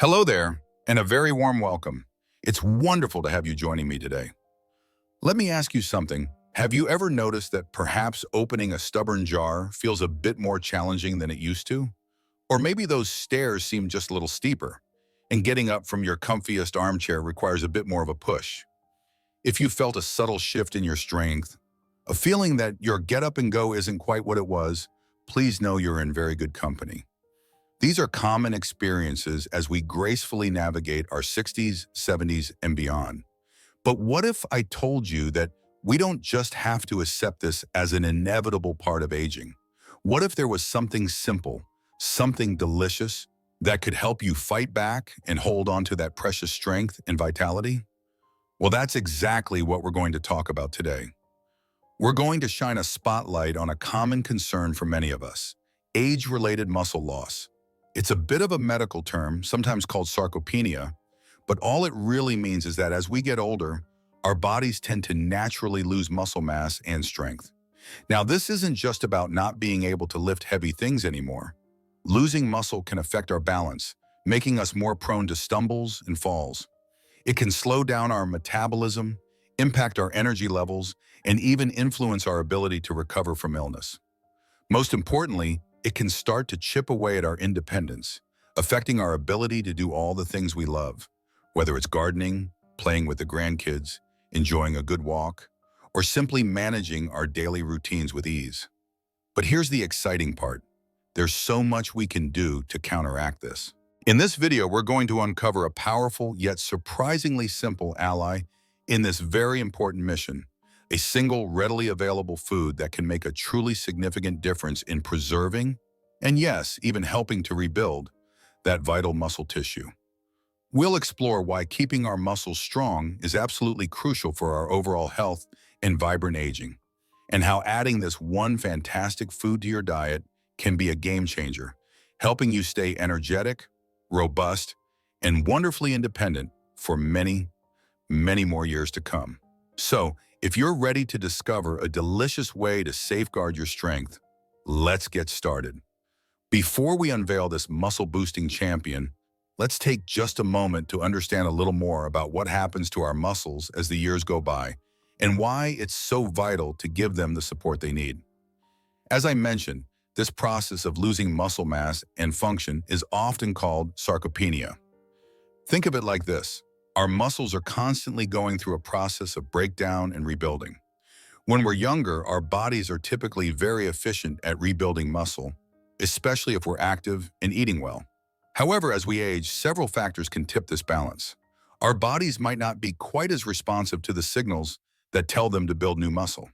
Hello there, and a very warm welcome. It's wonderful to have you joining me today. Let me ask you something. Have you ever noticed that perhaps opening a stubborn jar feels a bit more challenging than it used to? Or maybe those stairs seem just a little steeper, and getting up from your comfiest armchair requires a bit more of a push. If you felt a subtle shift in your strength, a feeling that your get up and go isn't quite what it was, please know you're in very good company. These are common experiences as we gracefully navigate our 60s, 70s, and beyond. But what if I told you that we don't just have to accept this as an inevitable part of aging? What if there was something simple, something delicious, that could help you fight back and hold on to that precious strength and vitality? Well, that's exactly what we're going to talk about today. We're going to shine a spotlight on a common concern for many of us: age-related muscle loss. It's a bit of a medical term, sometimes called sarcopenia, but all it really means is that as we get older, our bodies tend to naturally lose muscle mass and strength. Now, this isn't just about not being able to lift heavy things anymore. Losing muscle can affect our balance, making us more prone to stumbles and falls. It can slow down our metabolism, impact our energy levels, and even influence our ability to recover from illness. Most importantly, it can start to chip away at our independence, affecting our ability to do all the things we love, whether it's gardening, playing with the grandkids, enjoying a good walk, or simply managing our daily routines with ease. But here's the exciting part. There's so much we can do to counteract this. In this video, we're going to uncover a powerful yet surprisingly simple ally in this very important mission: a single, readily available food that can make a truly significant difference in preserving, and yes, even helping to rebuild, that vital muscle tissue. We'll explore why keeping our muscles strong is absolutely crucial for our overall health and vibrant aging, and how adding this one fantastic food to your diet can be a game changer, helping you stay energetic, robust, and wonderfully independent for many, many more years to come. So, if you're ready to discover a delicious way to safeguard your strength, let's get started. Before we unveil this muscle-boosting champion, let's take just a moment to understand a little more about what happens to our muscles as the years go by and why it's so vital to give them the support they need. As I mentioned, this process of losing muscle mass and function is often called sarcopenia. Think of it like this. Our muscles are constantly going through a process of breakdown and rebuilding. When we're younger, our bodies are typically very efficient at rebuilding muscle, especially if we're active and eating well. However, as we age, several factors can tip this balance. Our bodies might not be quite as responsive to the signals that tell them to build new muscle.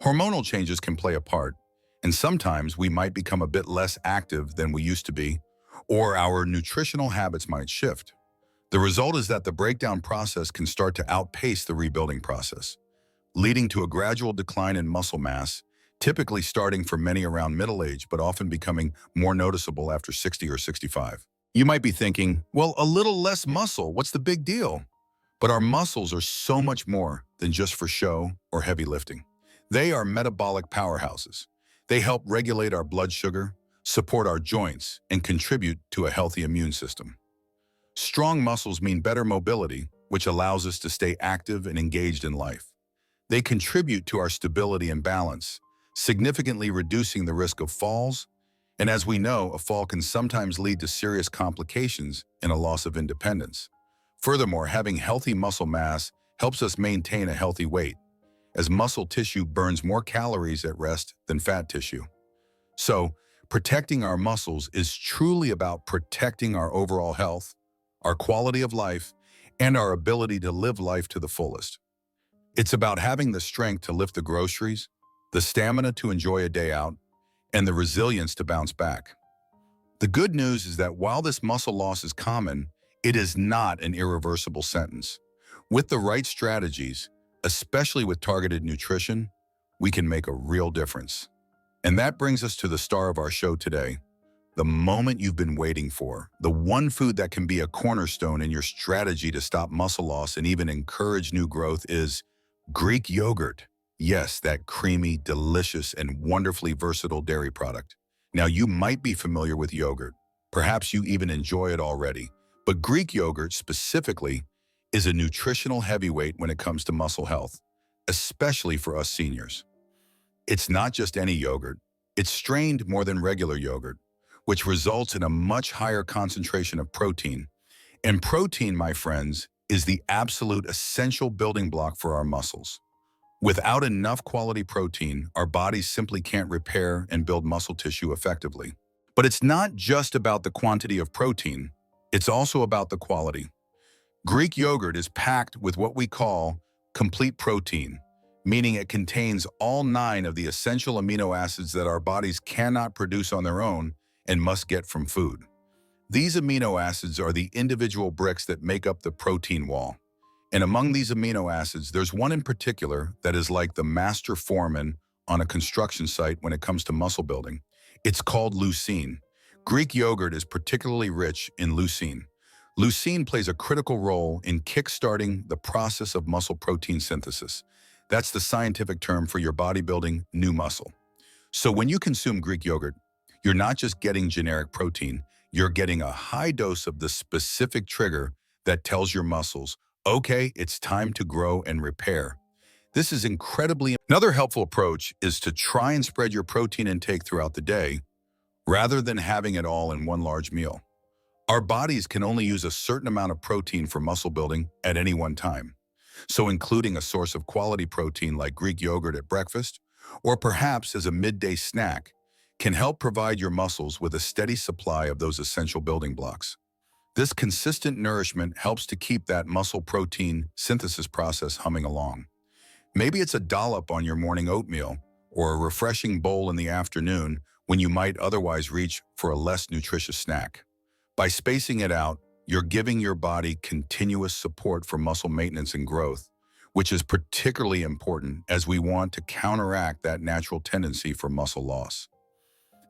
Hormonal changes can play a part, and sometimes we might become a bit less active than we used to be, or our nutritional habits might shift. The result is that the breakdown process can start to outpace the rebuilding process, leading to a gradual decline in muscle mass, typically starting for many around middle age, but often becoming more noticeable after 60 or 65. You might be thinking, well, a little less muscle, what's the big deal? But our muscles are so much more than just for show or heavy lifting. They are metabolic powerhouses. They help regulate our blood sugar, support our joints, and contribute to a healthy immune system. Strong muscles mean better mobility, which allows us to stay active and engaged in life. They contribute to our stability and balance, significantly reducing the risk of falls, and as we know, a fall can sometimes lead to serious complications and a loss of independence. Furthermore, having healthy muscle mass helps us maintain a healthy weight, as muscle tissue burns more calories at rest than fat tissue. So, protecting our muscles is truly about protecting our overall health, our quality of life, and our ability to live life to the fullest. It's about having the strength to lift the groceries, the stamina to enjoy a day out, and the resilience to bounce back. The good news is that while this muscle loss is common, it is not an irreversible sentence. With the right strategies, especially with targeted nutrition, we can make a real difference. And that brings us to the star of our show today. The moment you've been waiting for, the one food that can be a cornerstone in your strategy to stop muscle loss and even encourage new growth is Greek yogurt. Yes, that creamy, delicious, and wonderfully versatile dairy product. Now, you might be familiar with yogurt. Perhaps you even enjoy it already. But Greek yogurt specifically is a nutritional heavyweight when it comes to muscle health, especially for us seniors. It's not just any yogurt. It's strained more than regular yogurt, which results in a much higher concentration of protein. And protein, my friends, is the absolute essential building block for our muscles. Without enough quality protein, our bodies simply can't repair and build muscle tissue effectively. But it's not just about the quantity of protein, it's also about the quality. Greek yogurt is packed with what we call complete protein, meaning it contains all 9 of the essential amino acids that our bodies cannot produce on their own and must get from food. These amino acids are the individual bricks that make up the protein wall. And among these amino acids, there's one in particular that is like the master foreman on a construction site when it comes to muscle building. It's called leucine. Greek yogurt is particularly rich in leucine. Leucine plays a critical role in kickstarting the process of muscle protein synthesis. That's the scientific term for your bodybuilding new muscle. So when you consume Greek yogurt, you're not just getting generic protein, you're getting a high dose of the specific trigger that tells your muscles, okay, it's time to grow and repair. This is incredibly. Another helpful approach is to try and spread your protein intake throughout the day, rather than having it all in one large meal. Our bodies can only use a certain amount of protein for muscle building at any one time. So including a source of quality protein like Greek yogurt at breakfast, or perhaps as a midday snack, can help provide your muscles with a steady supply of those essential building blocks. This consistent nourishment helps to keep that muscle protein synthesis process humming along. Maybe it's a dollop on your morning oatmeal, or a refreshing bowl in the afternoon when you might otherwise reach for a less nutritious snack. By spacing it out, you're giving your body continuous support for muscle maintenance and growth, which is particularly important as we want to counteract that natural tendency for muscle loss.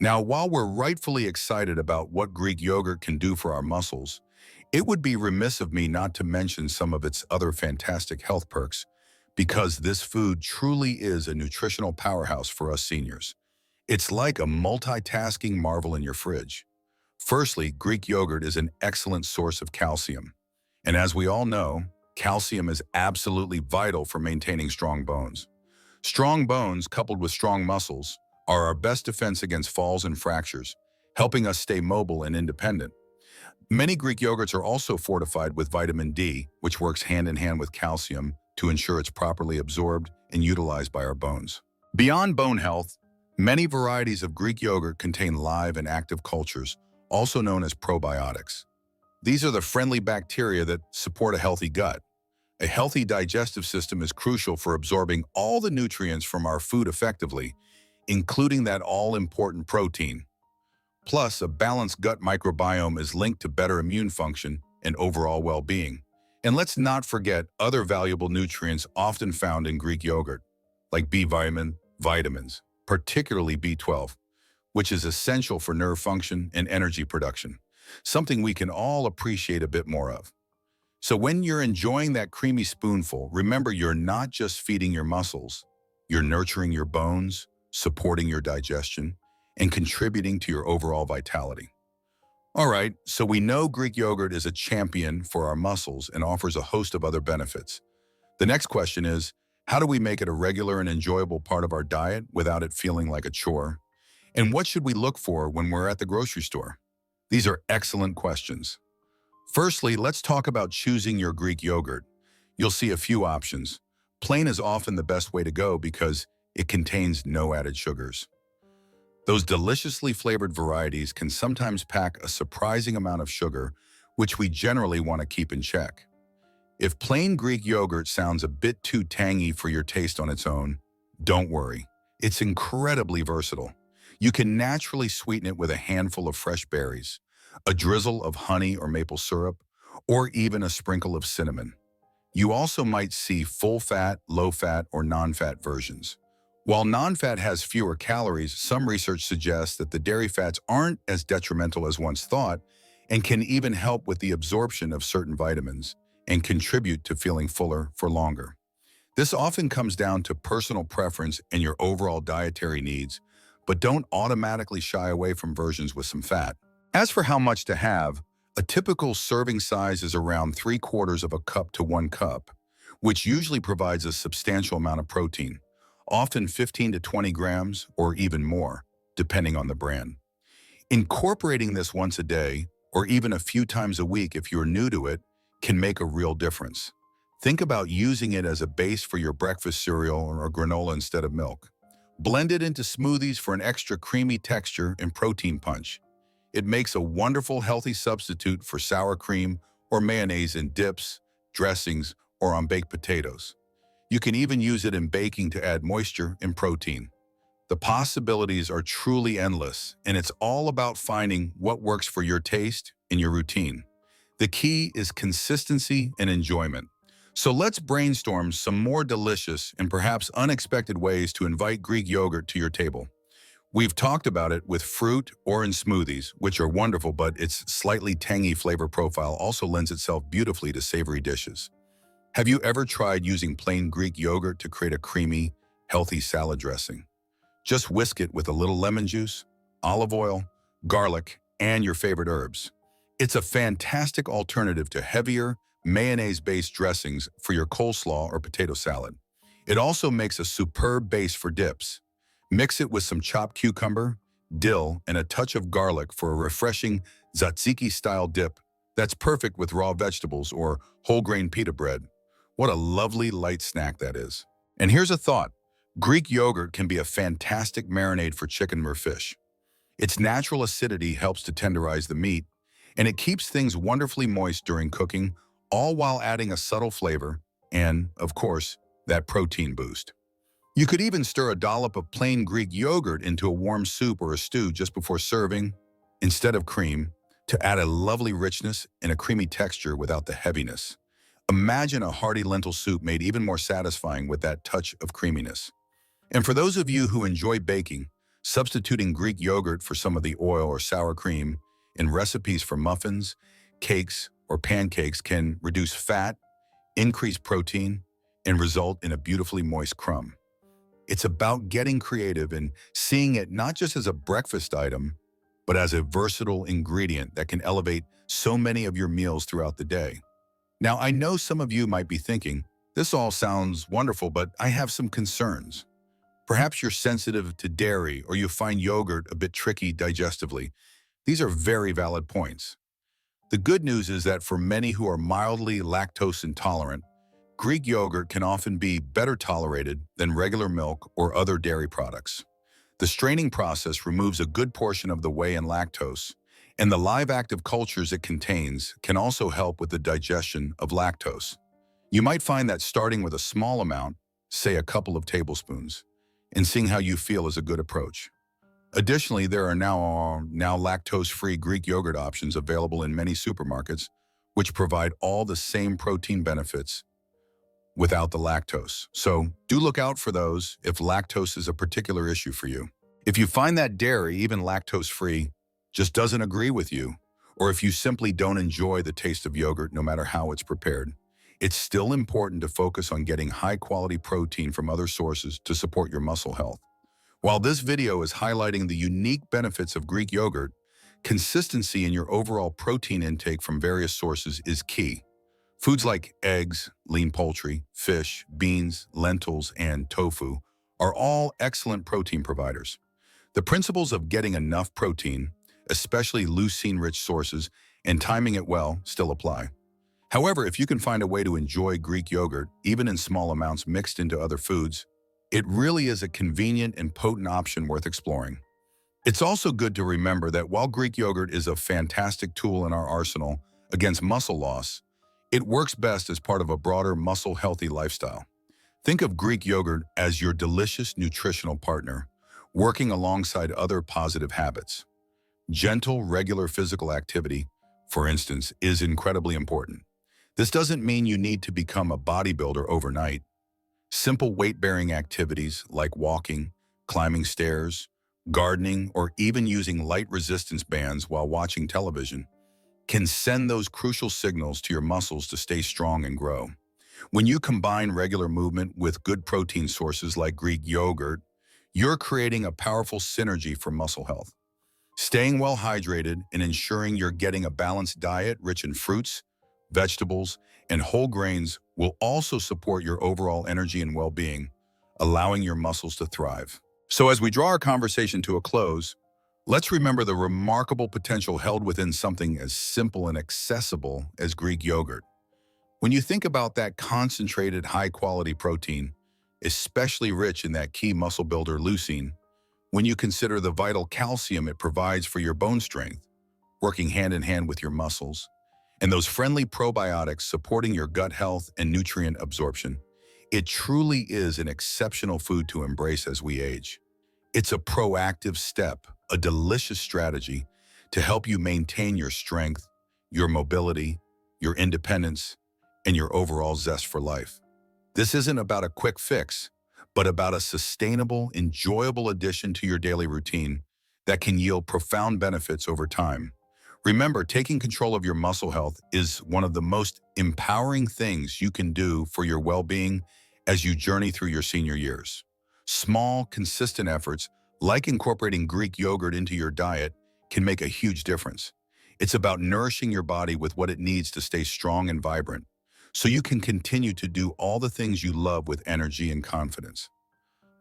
Now, while we're rightfully excited about what Greek yogurt can do for our muscles, it would be remiss of me not to mention some of its other fantastic health perks, because this food truly is a nutritional powerhouse for us seniors. It's like a multitasking marvel in your fridge. Firstly, Greek yogurt is an excellent source of calcium. And as we all know, calcium is absolutely vital for maintaining strong bones. Strong bones, coupled with strong muscles, are our best defense against falls and fractures, helping us stay mobile and independent. Many Greek yogurts are also fortified with vitamin D, which works hand in hand with calcium to ensure it's properly absorbed and utilized by our bones. Beyond bone health, many varieties of Greek yogurt contain live and active cultures, also known as probiotics. These are the friendly bacteria that support a healthy gut. A healthy digestive system is crucial for absorbing all the nutrients from our food effectively, including that all-important protein. Plus, a balanced gut microbiome is linked to better immune function and overall well-being. And let's not forget other valuable nutrients often found in Greek yogurt, like B vitamin, vitamins, particularly B12, which is essential for nerve function and energy production, something we can all appreciate a bit more of. So when you're enjoying that creamy spoonful, remember you're not just feeding your muscles, you're nurturing your bones, supporting your digestion, and contributing to your overall vitality. All right, so we know Greek yogurt is a champion for our muscles and offers a host of other benefits. The next question is, how do we make it a regular and enjoyable part of our diet without it feeling like a chore? And what should we look for when we're at the grocery store? These are excellent questions. Firstly, let's talk about choosing your Greek yogurt. You'll see a few options. Plain is often the best way to go because it contains no added sugars. Those deliciously flavored varieties can sometimes pack a surprising amount of sugar, which we generally want to keep in check. If plain Greek yogurt sounds a bit too tangy for your taste on its own, don't worry. It's incredibly versatile. You can naturally sweeten it with a handful of fresh berries, a drizzle of honey or maple syrup, or even a sprinkle of cinnamon. You also might see full-fat, low-fat, or non-fat versions. While non-fat has fewer calories, some research suggests that the dairy fats aren't as detrimental as once thought and can even help with the absorption of certain vitamins and contribute to feeling fuller for longer. This often comes down to personal preference and your overall dietary needs, but don't automatically shy away from versions with some fat. As for how much to have, A typical serving size is around 3/4 of a cup to 1 cup, which usually provides a substantial amount of protein, often 15 to 20 grams or even more, depending on the brand. Incorporating this once a day, or even a few times a week if you're new to it, can make a real difference. Think about using it as a base for your breakfast cereal or granola instead of milk. Blend it into smoothies for an extra creamy texture and protein punch. It makes a wonderful healthy substitute for sour cream or mayonnaise in dips, dressings, or on baked potatoes. You can even use it in baking to add moisture and protein. The possibilities are truly endless, and it's all about finding what works for your taste and your routine. The key is consistency and enjoyment. So let's brainstorm some more delicious and perhaps unexpected ways to invite Greek yogurt to your table. We've talked about it with fruit or in smoothies, which are wonderful, but its slightly tangy flavor profile also lends itself beautifully to savory dishes. Have you ever tried using plain Greek yogurt to create a creamy, healthy salad dressing? Just whisk it with a little lemon juice, olive oil, garlic, and your favorite herbs. It's a fantastic alternative to heavier, mayonnaise-based dressings for your coleslaw or potato salad. It also makes a superb base for dips. Mix it with some chopped cucumber, dill, and a touch of garlic for a refreshing tzatziki-style dip that's perfect with raw vegetables or whole-grain pita bread. What a lovely light snack that is. And here's a thought. Greek yogurt can be a fantastic marinade for chicken or fish. Its natural acidity helps to tenderize the meat, and it keeps things wonderfully moist during cooking, all while adding a subtle flavor and, of course, that protein boost. You could even stir a dollop of plain Greek yogurt into a warm soup or a stew just before serving, instead of cream, to add a lovely richness and a creamy texture without the heaviness. Imagine a hearty lentil soup made even more satisfying with that touch of creaminess. And for those of you who enjoy baking, substituting Greek yogurt for some of the oil or sour cream in recipes for muffins, cakes, or pancakes can reduce fat, increase protein, and result in a beautifully moist crumb. It's about getting creative and seeing it not just as a breakfast item, but as a versatile ingredient that can elevate so many of your meals throughout the day. Now, I know some of you might be thinking, this all sounds wonderful, but I have some concerns. Perhaps you're sensitive to dairy or you find yogurt a bit tricky digestively. These are very valid points. The good news is that for many who are mildly lactose intolerant, Greek yogurt can often be better tolerated than regular milk or other dairy products. The straining process removes a good portion of the whey and lactose, and the live active cultures it contains can also help with the digestion of lactose. You might find that starting with a small amount, say a couple of tablespoons, and seeing how you feel is a good approach. Additionally, there are now lactose-free Greek yogurt options available in many supermarkets, which provide all the same protein benefits without the lactose. So do look out for those if lactose is a particular issue for you. If you find that dairy, even lactose-free, just doesn't agree with you, or if you simply don't enjoy the taste of yogurt no matter how it's prepared, it's still important to focus on getting high-quality protein from other sources to support your muscle health. While this video is highlighting the unique benefits of Greek yogurt, consistency in your overall protein intake from various sources is key. Foods like eggs, lean poultry, fish, beans, lentils, and tofu are all excellent protein providers. The principles of getting enough protein, especially leucine-rich sources, and timing it well still apply. However, if you can find a way to enjoy Greek yogurt, even in small amounts mixed into other foods, it really is a convenient and potent option worth exploring. It's also good to remember that while Greek yogurt is a fantastic tool in our arsenal against muscle loss, it works best as part of a broader muscle-healthy lifestyle. Think of Greek yogurt as your delicious nutritional partner, working alongside other positive habits. Gentle, regular physical activity, for instance, is incredibly important. This doesn't mean you need to become a bodybuilder overnight. Simple weight-bearing activities like walking, climbing stairs, gardening, or even using light resistance bands while watching television can send those crucial signals to your muscles to stay strong and grow. When you combine regular movement with good protein sources like Greek yogurt, you're creating a powerful synergy for muscle health. Staying well hydrated and ensuring you're getting a balanced diet rich in fruits, vegetables, and whole grains will also support your overall energy and well-being, allowing your muscles to thrive. So as we draw our conversation to a close, let's remember the remarkable potential held within something as simple and accessible as Greek yogurt. When you think about that concentrated, high-quality protein, especially rich in that key muscle builder leucine, when you consider the vital calcium it provides for your bone strength, working hand in hand with your muscles, and those friendly probiotics supporting your gut health and nutrient absorption, it truly is an exceptional food to embrace as we age. It's a proactive step, a delicious strategy to help you maintain your strength, your mobility, your independence, and your overall zest for life. This isn't about a quick fix, but about a sustainable, enjoyable addition to your daily routine that can yield profound benefits over time. Remember, taking control of your muscle health is one of the most empowering things you can do for your well-being as you journey through your senior years. Small, consistent efforts, like incorporating Greek yogurt into your diet, can make a huge difference. It's about nourishing your body with what it needs to stay strong and vibrant, so you can continue to do all the things you love with energy and confidence.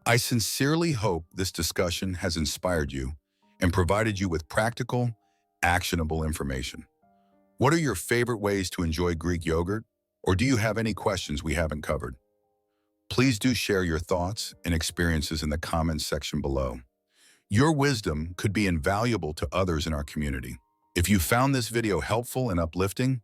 I sincerely hope this discussion has inspired you and provided you with practical, actionable information. What are your favorite ways to enjoy Greek yogurt? Or do you have any questions we haven't covered? Please do share your thoughts and experiences in the comments section below. Your wisdom could be invaluable to others in our community. If you found this video helpful and uplifting,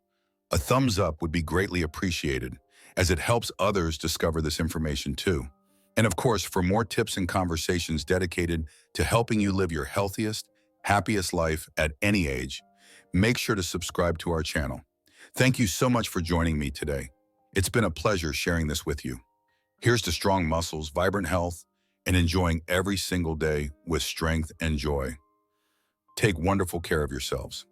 a thumbs up would be greatly appreciated, as it helps others discover this information too. And of course, for more tips and conversations dedicated to helping you live your healthiest, happiest life at any age, make sure to subscribe to our channel. Thank you so much for joining me today. It's been a pleasure sharing this with you. Here's to strong muscles, vibrant health, and enjoying every single day with strength and joy. Take wonderful care of yourselves.